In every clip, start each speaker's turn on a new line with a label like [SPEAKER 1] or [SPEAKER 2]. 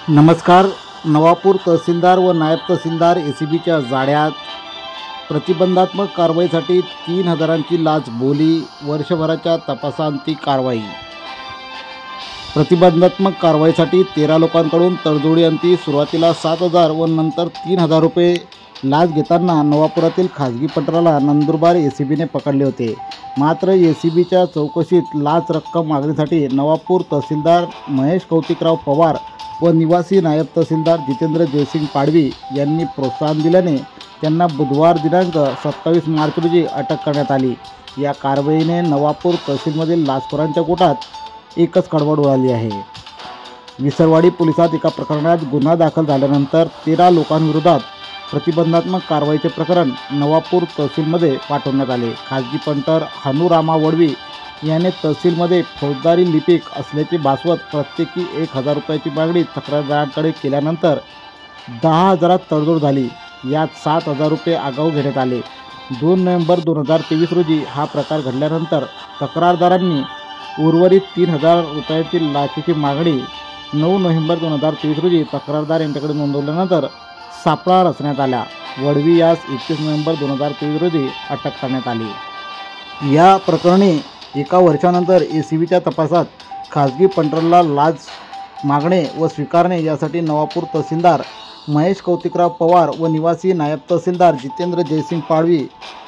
[SPEAKER 1] नमस्कार. नवापूर तहसीलदार व नायब तहसीलदार एसीबीच्या जाळ्यात. प्रतिबंधात्मक कारवाईसाठी 3,000ची लाचबोली. वर्षभराच्या तपासांती कारवाई. प्रतिबंधात्मक कारवाईसाठी 13 लोकांकडून तडजोडीअंती सुरुवातीला 7,000 व नंतर 3,000 रुपये लाच घेताना नवापुरातील खाजगी पटराला नंदुरबार एसीबीने पकडले होते. मात्र एसीबीच्या चौकशीत लाच रक्कम मागणीसाठी नवापूर तहसीलदार महेश कौतिकराव पवार व निवासी नायब तहसीलदार जितेंद्र जयसिंग पाडवी यांनी प्रोत्साहन दिल्याने त्यांना बुधवार दिनांक 27 मार्च रोजी अटक करण्यात आली. या कारवाईने नवापूर तहसीलमधील लाचखोरांच्या गोटात एकच खळबळ उडाली आहे. विसरवाडी पोलिसात एका प्रकरणात गुन्हा दाखल झाल्यानंतर 13 लोकांविरोधात प्रतिबंधात्मक कारवाईचे प्रकरण नवापूर तहसीलमध्ये पाठवण्यात आले. खाजगी पंटर हनु रामा वडवी याने तहसीलमध्ये फौजदारी लिपिक असल्याचे भासवत प्रत्येकी 1,000 रुपयाची मागणी तक्रारदारांकडे केल्यानंतर 10,000 तडजोड झाली. यात 7,000 रुपये आगाऊ घेण्यात आले. 2 नोव्हेंबर 2023 रोजी हा प्रकार घडल्यानंतर तक्रारदारांनी उर्वरित 3,000 रुपयाची लाचेची मागणी 9 नोव्हेंबर 2023 रोजी तक्रारदार यांच्याकडे नोंदवल्यानंतर सापळा रचण्यात आला. वडवी यास 21 नोव्हेंबर 2023 रोजी अटक करण्यात आली. या प्रकरणी एका वर्षानंतर एसीबीच्या तपासात खाजगी पंटरला लाच मागणे व स्वीकारणे यासाठी नवापूर तहसीलदार महेश कौतिकराव पवार व निवासी नायब तहसीलदार जितेंद्र जयसिंग पाडवी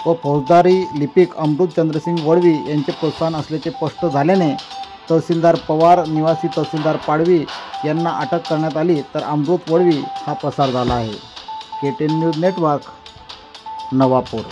[SPEAKER 1] व फौजदारी लिपिक अमृत चंद्रसिंग वडवी यांचे प्रोत्साहन असल्याचे स्पष्ट झाल्याने तहसीलदार पवार निवासी तहसीलदार पाडवी यांना अटक करण्यात आली. तर अमृत वडवी हा पसार झाला आहे. KTN news network, Navapur.